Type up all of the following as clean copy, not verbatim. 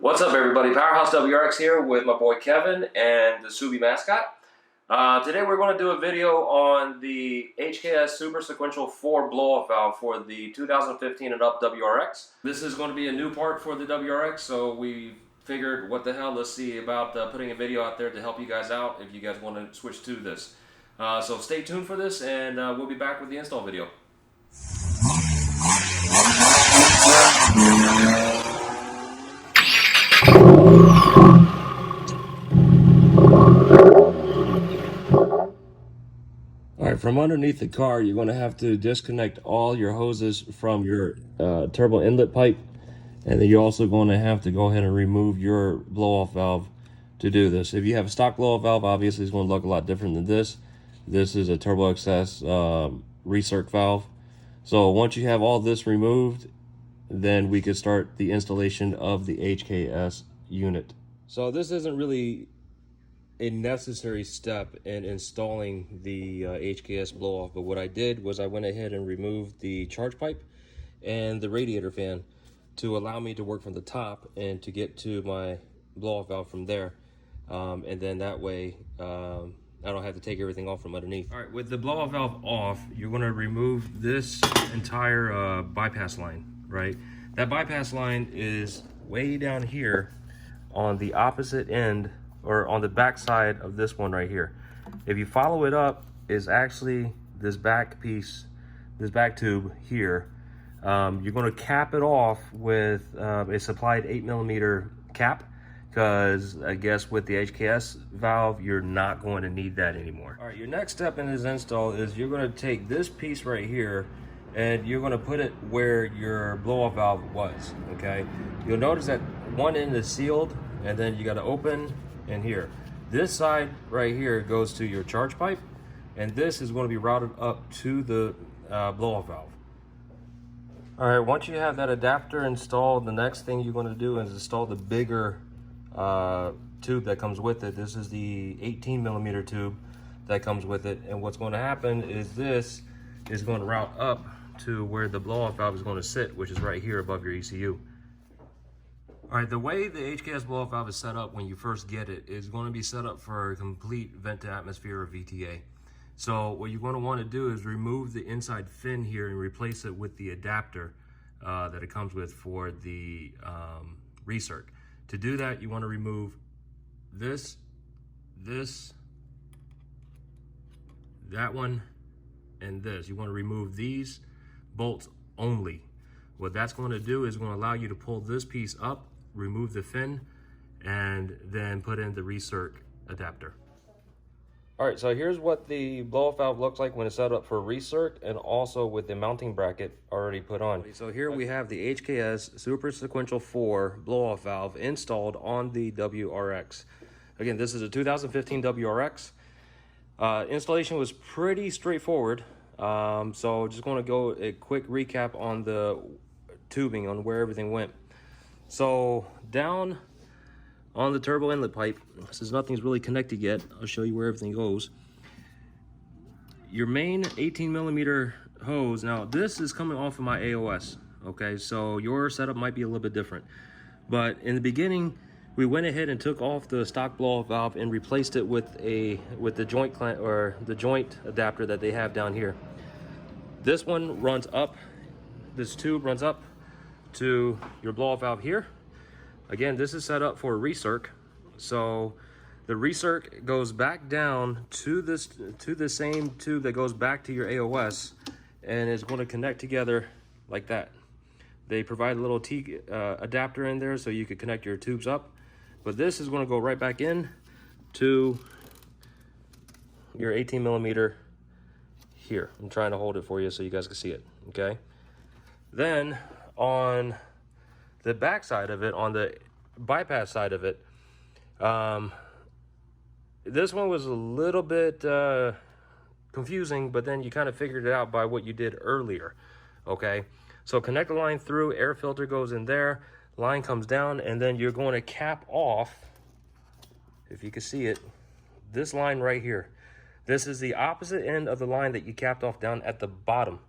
What's up, everybody? Powerhouse WRX here with my boy Kevin and the Subi mascot. Today we're going to do a video on the HKS Super Sequential 4 blow-off valve for the 2015 and up WRX. This is going to be a new part for the WRX, so we figured, what the hell, let's see about putting a video out there to help you guys out if you guys want to switch to this. So stay tuned for this, and we'll be back with the install video. Alright, from underneath the car, you're going to have to disconnect all your hoses from your turbo inlet pipe, and then you're also going to have to go ahead and remove your blow-off valve to do this. If you have a stock blow-off valve, obviously it's going to look a lot different than this. This is a turbo excess recirc valve. So once you have all this removed, then we could start the installation of the HKS unit. So this isn't really a necessary step in installing the HKS blow-off, but what I did was I went ahead and removed the charge pipe and the radiator fan to allow me to work from the top and to get to my blow-off valve from there, and then that way I don't have to take everything off from underneath. All right, with the blow-off valve off, you're going to remove this entire bypass line, right? That bypass line is way down here on the opposite end, or on the back side of this one right here. If you follow it up, is actually this back piece, this back tube here. You're going to cap it off with a supplied 8mm cap, because I guess with the HKS valve, you're not going to need that anymore. All right, your next step in this install is you're going to take this piece right here and you're going to put it where your blow-off valve was, okay? You'll notice that one end is sealed, and then you got to open in here. This side right here goes to your charge pipe, and this is going to be routed up to the blow-off valve. All right, once you have that adapter installed, the next thing you're going to do is install the bigger tube that comes with it. This is the 18mm tube that comes with it, and what's going to happen is this is going to route up to where the blow-off valve is going to sit, which is right here above your ECU. All right, the way the HKS blow-off valve is set up when you first get it is going to be set up for a complete vent to atmosphere, or VTA. So what you're going to want to do is remove the inside fin here and replace it with the adapter that it comes with for the recirc. To do that, you want to remove this, that one, and this. You want to remove these bolts only. What that's going to do is going to allow you to pull this piece up, remove the fin, and then put in the recirc adapter. All right, so here's what the blow-off valve looks like when it's set up for recirc, and also with the mounting bracket already put on. So here we have the HKS Super Sequential 4 blow-off valve installed on the WRX. Again, this is a 2015 WRX. Installation was pretty straightforward. So just going to go a quick recap on the tubing, on where everything went. So down on the turbo inlet pipe, since nothing's really connected yet, I'll show you where everything goes. Your main 18mm hose, now this is coming off of my AOS, okay? So your setup might be a little bit different. But in the beginning, we went ahead and took off the stock blow-off valve and replaced it with the joint clamp, or the joint adapter that they have down here. This one runs up, this tube runs up to your blow-off valve here. Again, this is set up for recirc, so the recirc goes back down to the same tube that goes back to your AOS, and is going to connect together like that. They provide a little T adapter in there so you could connect your tubes up, but this is going to go right back in to your 18mm here. I'm trying to hold it for you so you guys can see it, okay? Then on the back side of it, on the bypass side of it, this one was a little bit confusing, but then you kind of figured it out by what you did earlier, okay? So connect the line through, air filter goes in there, line comes down, and then you're going to cap off, if you can see it, this line right here. This is the opposite end of the line that you capped off down at the bottom,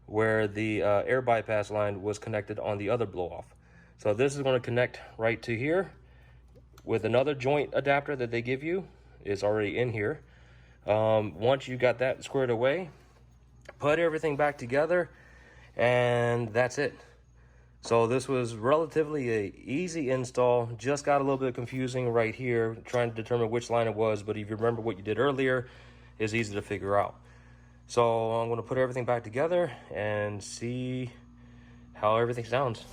where the air bypass line was connected on the other blow-off. So this is going to connect right to here with another joint adapter that they give you. It's already in here. Once you got that squared away, put everything back together, and that's it. So this was relatively a easy install. Just got a little bit confusing right here, trying to determine which line it was, but if you remember what you did earlier, it's easy to figure out. So I'm going to put everything back together and see how everything sounds.